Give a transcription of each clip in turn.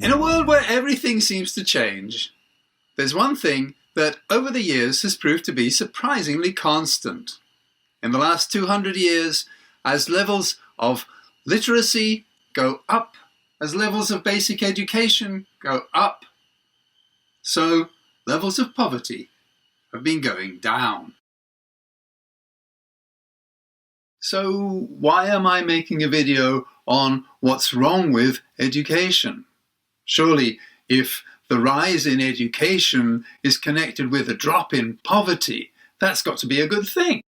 In a world where everything seems to change, there's one thing that over the years has proved to be surprisingly constant. In the last 200 years, as levels of literacy go up, as levels of basic education go up, so levels of poverty have been going down. So why am I making a video on what's wrong with education? Surely, if the rise in education is connected with a drop in poverty, that's got to be a good thing.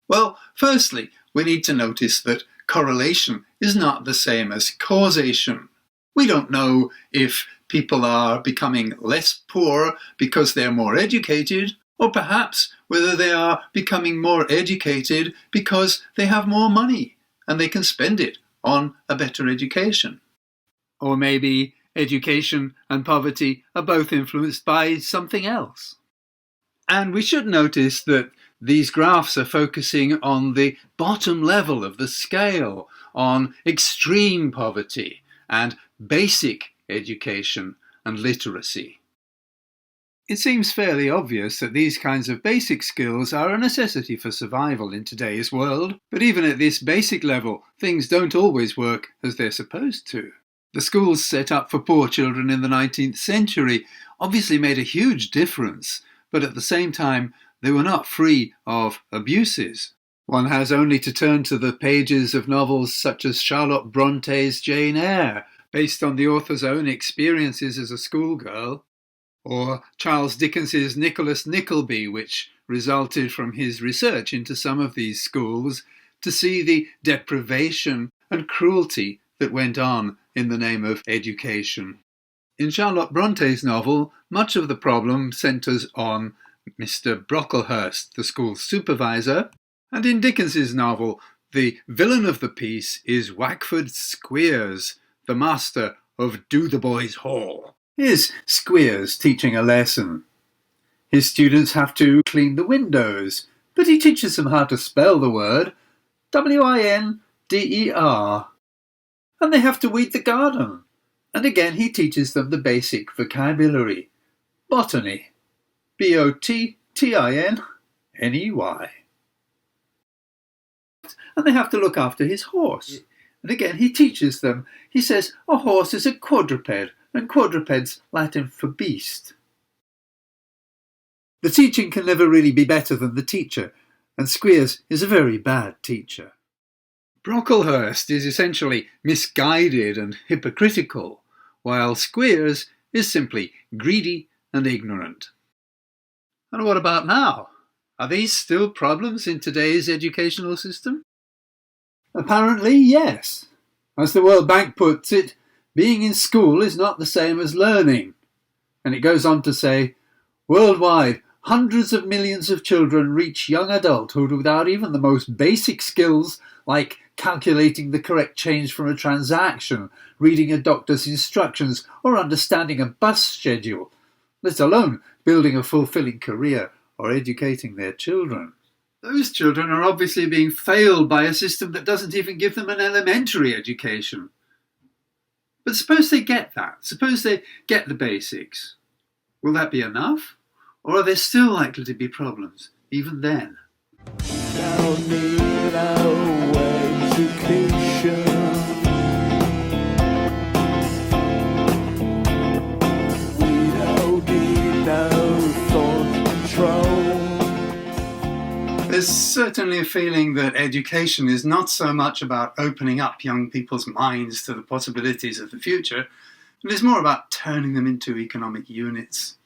Well, firstly, we need to notice that correlation is not the same as causation. We don't know if people are becoming less poor because they're more educated, or perhaps whether they are becoming more educated because they have more money and they can spend it on a better education. Or maybe education and poverty are both influenced by something else. And we should notice that these graphs are focusing on the bottom level of the scale, on extreme poverty and basic education and literacy. It seems fairly obvious that these kinds of basic skills are a necessity for survival in today's world, but even at this basic level, things don't always work as they're supposed to. The schools set up for poor children in the 19th century obviously made a huge difference, but at the same time, they were not free of abuses. One has only to turn to the pages of novels such as Charlotte Bronte's Jane Eyre, based on the author's own experiences as a schoolgirl, or Charles Dickens's Nicholas Nickleby, which resulted from his research into some of these schools, to see the deprivation and cruelty that went on in the name of education. In Charlotte Bronte's novel, much of the problem centres on Mr. Brocklehurst, the school supervisor, and in Dickens's novel, the villain of the piece is Wackford Squeers, the master of Dotheboys Hall. Here's Squeers teaching a lesson. His students have to clean the windows, but he teaches them how to spell the word W-I-N-D-E-R. And they have to weed the garden, and again he teaches them the basic vocabulary. Botany. B-O-T-T-I-N-N-E-Y. And they have to look after his horse. And again he teaches them. He says a horse is a quadruped, and quadruped's Latin for beast. The teaching can never really be better than the teacher, and Squeers is a very bad teacher. Brocklehurst is essentially misguided and hypocritical, while Squeers is simply greedy and ignorant. And what about now? Are these still problems in today's educational system? Apparently, yes. As the World Bank puts it, being in school is not the same as learning. And it goes on to say, worldwide, hundreds of millions of children reach young adulthood without even the most basic skills like calculating the correct change from a transaction, reading a doctor's instructions, or understanding a bus schedule, let alone building a fulfilling career or educating their children. Those children are obviously being failed by a system that doesn't even give them an elementary education. But suppose they get that. Suppose they get the basics. Will that be enough? Or are there still likely to be problems, even then? Don't need no education. We don't need no thought control. There's certainly a feeling that education is not so much about opening up young people's minds to the possibilities of the future, and is more about turning them into economic units,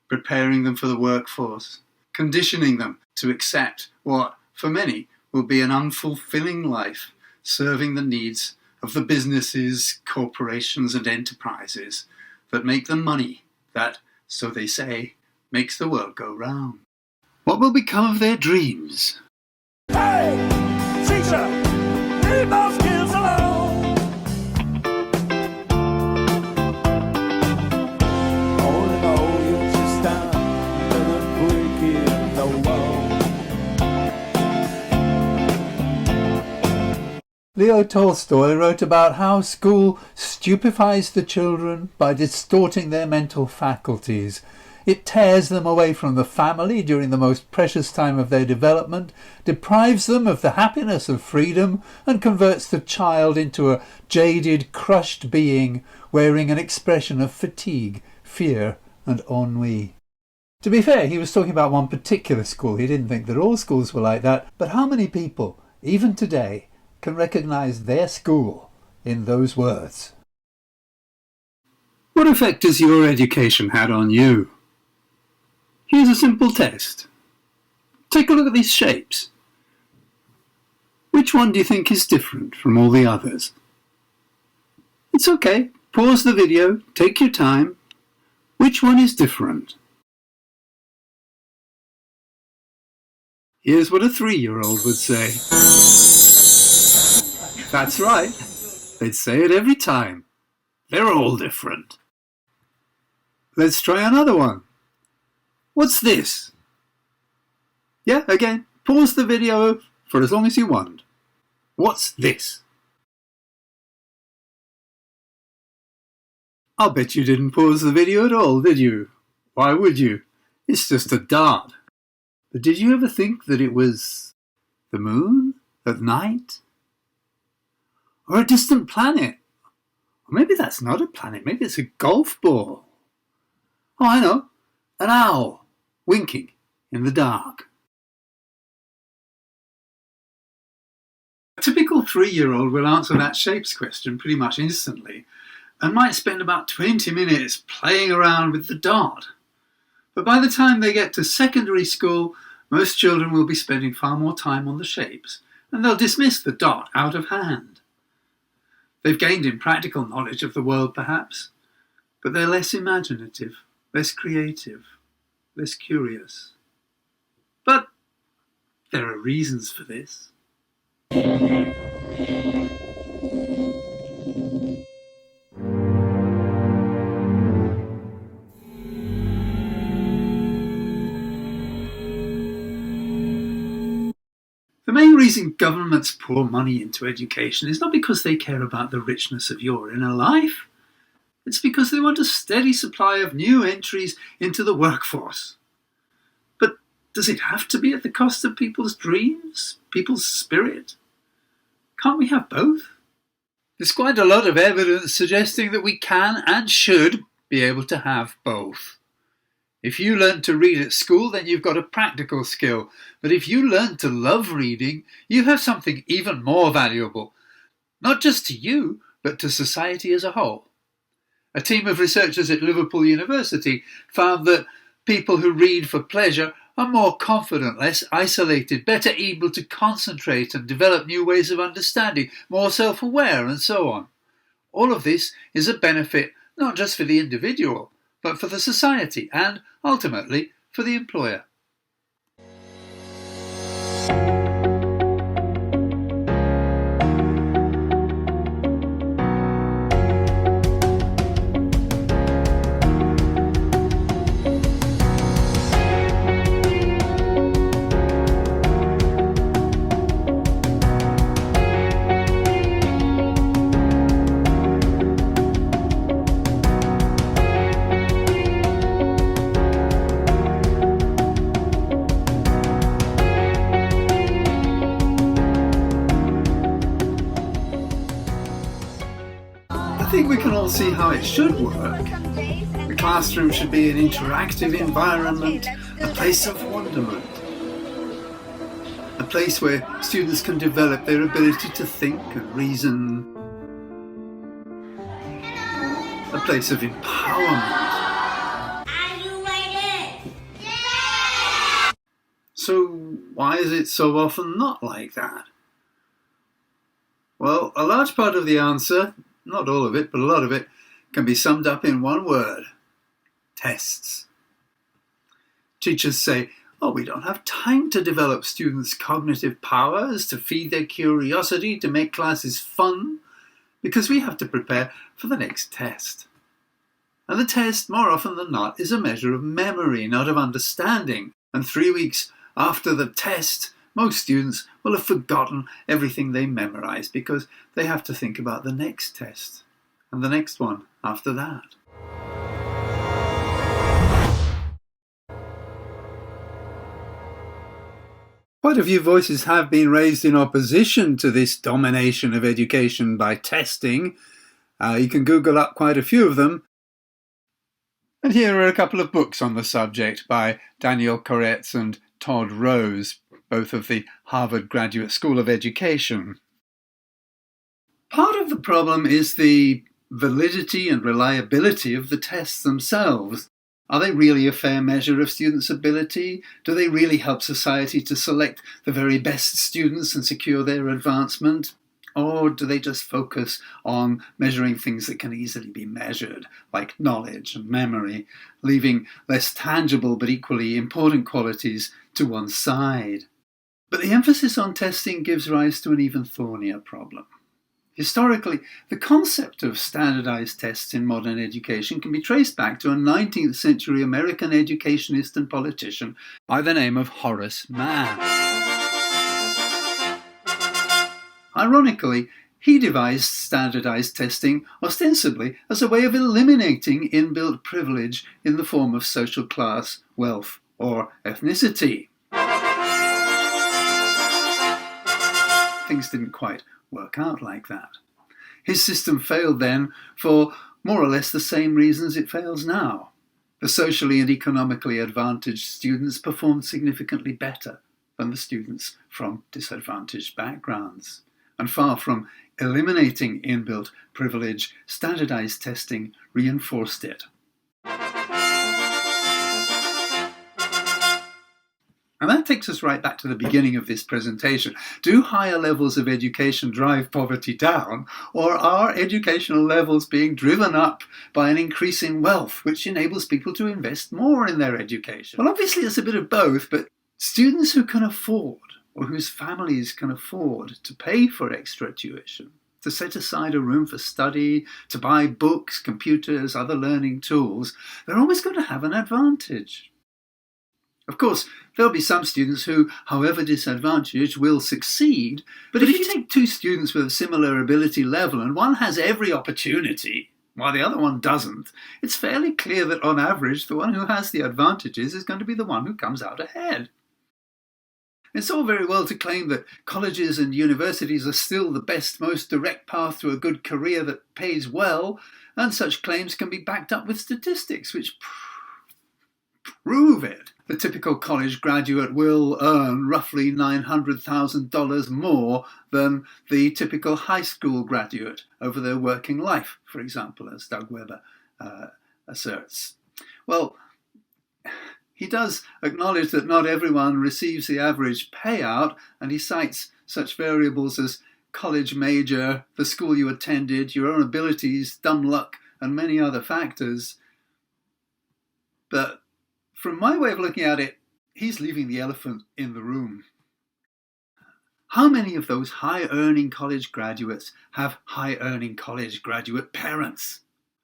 preparing them for the workforce, conditioning them to accept what, for many, will be an unfulfilling life, serving the needs of the businesses, corporations and enterprises that make the money that, so they say, makes the world go round. What will become of their dreams? Hey, teacher, leave those kids alone. All in all, you're just another brick in the wall. Leo Tolstoy wrote about how school stupefies the children by distorting their mental faculties. It tears them away from the family during the most precious time of their development, deprives them of the happiness of freedom, and converts the child into a jaded, crushed being wearing an expression of fatigue, fear, and ennui. To be fair, he was talking about one particular school. He didn't think that all schools were like that. But how many people, even today, can recognise their school in those words? What effect has your education had on you? Here's a simple test. Take a look at these shapes. Which one do you think is different from all the others? It's okay. Pause the video. Take your time. Which one is different? Here's what a 3-year-old would say. That's right. They'd say it every time. They're all different. Let's try another one. What's this? Yeah, again, pause the video for as long as you want. What's this? I'll bet you didn't pause the video at all, did you? Why would you? It's just a dart. But did you ever think that it was the moon at night? Or a distant planet? Or maybe that's not a planet, maybe it's a golf ball. Oh, I know, an owl winking in the dark. A typical 3-year-old will answer that shapes question pretty much instantly and might spend about 20 minutes playing around with the dot. But by the time they get to secondary school, most children will be spending far more time on the shapes, and they'll dismiss the dot out of hand. They've gained in practical knowledge of the world, perhaps, but they're less imaginative, less creative, less curious. But there are reasons for this. The main reason governments pour money into education is not because they care about the richness of your inner life. It's because they want a steady supply of new entries into the workforce. But does it have to be at the cost of people's dreams, people's spirit? Can't we have both? There's quite a lot of evidence suggesting that we can and should be able to have both. If you learn to read at school, then you've got a practical skill. But if you learn to love reading, you have something even more valuable, not just to you, but to society as a whole. A team of researchers at Liverpool University found that people who read for pleasure are more confident, less isolated, better able to concentrate and develop new ways of understanding, more self-aware, and so on. All of this is a benefit not just for the individual, but for the society and, ultimately, for the employer. I think we can all see how it should work. The classroom should be an interactive environment, a place of wonderment, a place where students can develop their ability to think and reason, a place of empowerment. Are you ready? So why is it so often not like that? Well, a large part of the answer, not all of it, but a lot of it, can be summed up in one word: tests. Teachers say, oh, we don't have time to develop students' cognitive powers, to feed their curiosity, to make classes fun, because we have to prepare for the next test. And the test, more often than not, is a measure of memory, not of understanding. And 3 weeks after the test, most students will have forgotten everything they memorized because they have to think about the next test and the next one after that. Quite a few voices have been raised in opposition to this domination of education by testing. You can Google up quite a few of them. And here are a couple of books on the subject by Daniel Koretz and Todd Rose, both of the Harvard Graduate School of Education. Part of the problem is the validity and reliability of the tests themselves. Are they really a fair measure of students' ability? Do they really help society to select the very best students and secure their advancement? Or do they just focus on measuring things that can easily be measured, like knowledge and memory, leaving less tangible but equally important qualities to one side? But the emphasis on testing gives rise to an even thornier problem. Historically, the concept of standardized tests in modern education can be traced back to a 19th century American educationist and politician by the name of Horace Mann. Ironically, he devised standardized testing ostensibly as a way of eliminating inbuilt privilege in the form of social class, wealth, or ethnicity. Things didn't quite work out like that. His system failed then for more or less the same reasons it fails now. The socially and economically advantaged students performed significantly better than the students from disadvantaged backgrounds. And far from eliminating inbuilt privilege, standardized testing reinforced it. And that takes us right back to the beginning of this presentation. Do higher levels of education drive poverty down, or are educational levels being driven up by an increase in wealth, which enables people to invest more in their education? Well, obviously it's a bit of both, but students who can afford, or whose families can afford to pay for extra tuition, to set aside a room for study, to buy books, computers, other learning tools, they're always going to have an advantage. Of course, there'll be some students who, however disadvantaged, will succeed, but if you take two students with a similar ability level and one has every opportunity while the other one doesn't, it's fairly clear that on average the one who has the advantages is going to be the one who comes out ahead. It's all very well to claim that colleges and universities are still the best, most direct path to a good career that pays well, and such claims can be backed up with statistics which prove it. The typical college graduate will earn roughly $900,000 more than the typical high school graduate over their working life, for example, as Doug Weber asserts. Well, he does acknowledge that not everyone receives the average payout, and he cites such variables as college major, the school you attended, your own abilities, dumb luck, and many other factors. But from my way of looking at it, he's leaving the elephant in the room. How many of those high-earning college graduates have high-earning college graduate parents?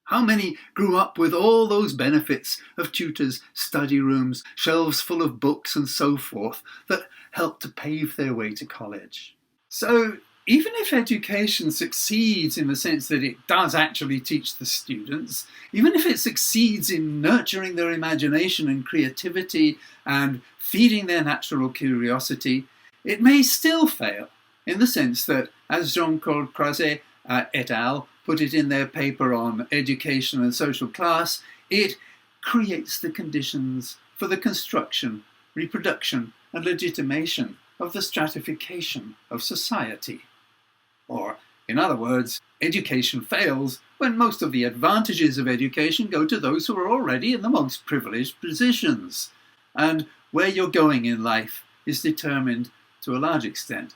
How many grew up with all those benefits of tutors, study rooms, shelves full of books and so forth that helped to pave their way to college? So even if education succeeds in the sense that it does actually teach the students, even if it succeeds in nurturing their imagination and creativity and feeding their natural curiosity, it may still fail in the sense that, as Jean-Claude Croiset et al. Put it in their paper on education and social class, it creates the conditions for the construction, reproduction, and legitimation of the stratification of society. Or, in other words, education fails when most of the advantages of education go to those who are already in the most privileged positions, and where you're going in life is determined to a large extent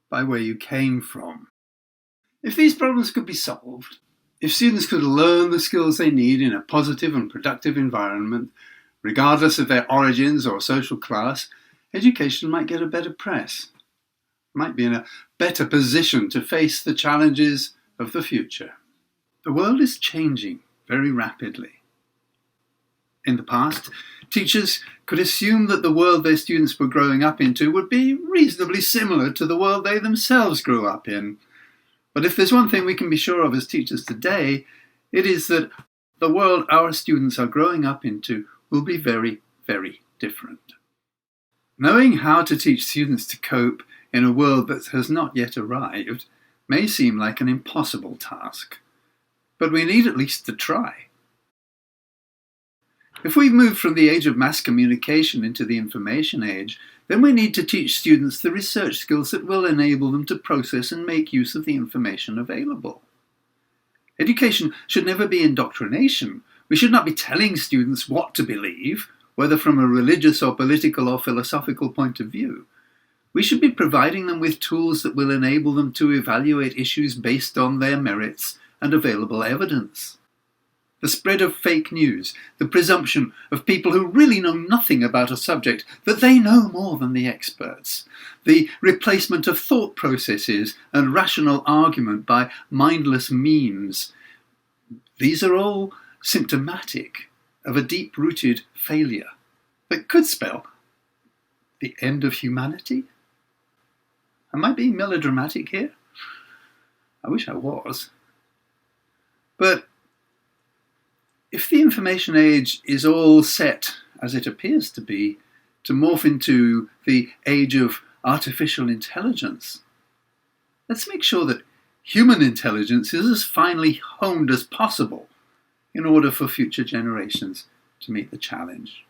by where you came from. If these problems could be solved, if students could learn the skills they need in a positive and productive environment, regardless of their origins or social class, education might get a better press, might be in a better position to face the challenges of the future. The world is changing very rapidly. In the past, teachers could assume that the world their students were growing up into would be reasonably similar to the world they themselves grew up in. But if there's one thing we can be sure of as teachers today, it is that the world our students are growing up into will be very, very different. Knowing how to teach students to cope in a world that has not yet arrived may seem like an impossible task, but we need at least to try. If we've moved from the age of mass communication into the information age, then we need to teach students the research skills that will enable them to process and make use of the information available. Education should never be indoctrination. We should not be telling students what to believe, whether from a religious or political or philosophical point of view. We should be providing them with tools that will enable them to evaluate issues based on their merits and available evidence. The spread of fake news, the presumption of people who really know nothing about a subject that they know more than the experts, the replacement of thought processes and rational argument by mindless memes, these are all symptomatic of a deep-rooted failure that could spell the end of humanity. Am I being melodramatic here? I wish I was. But if the information age is all set, as it appears to be, to morph into the age of artificial intelligence, let's make sure that human intelligence is as finely honed as possible in order for future generations to meet the challenge.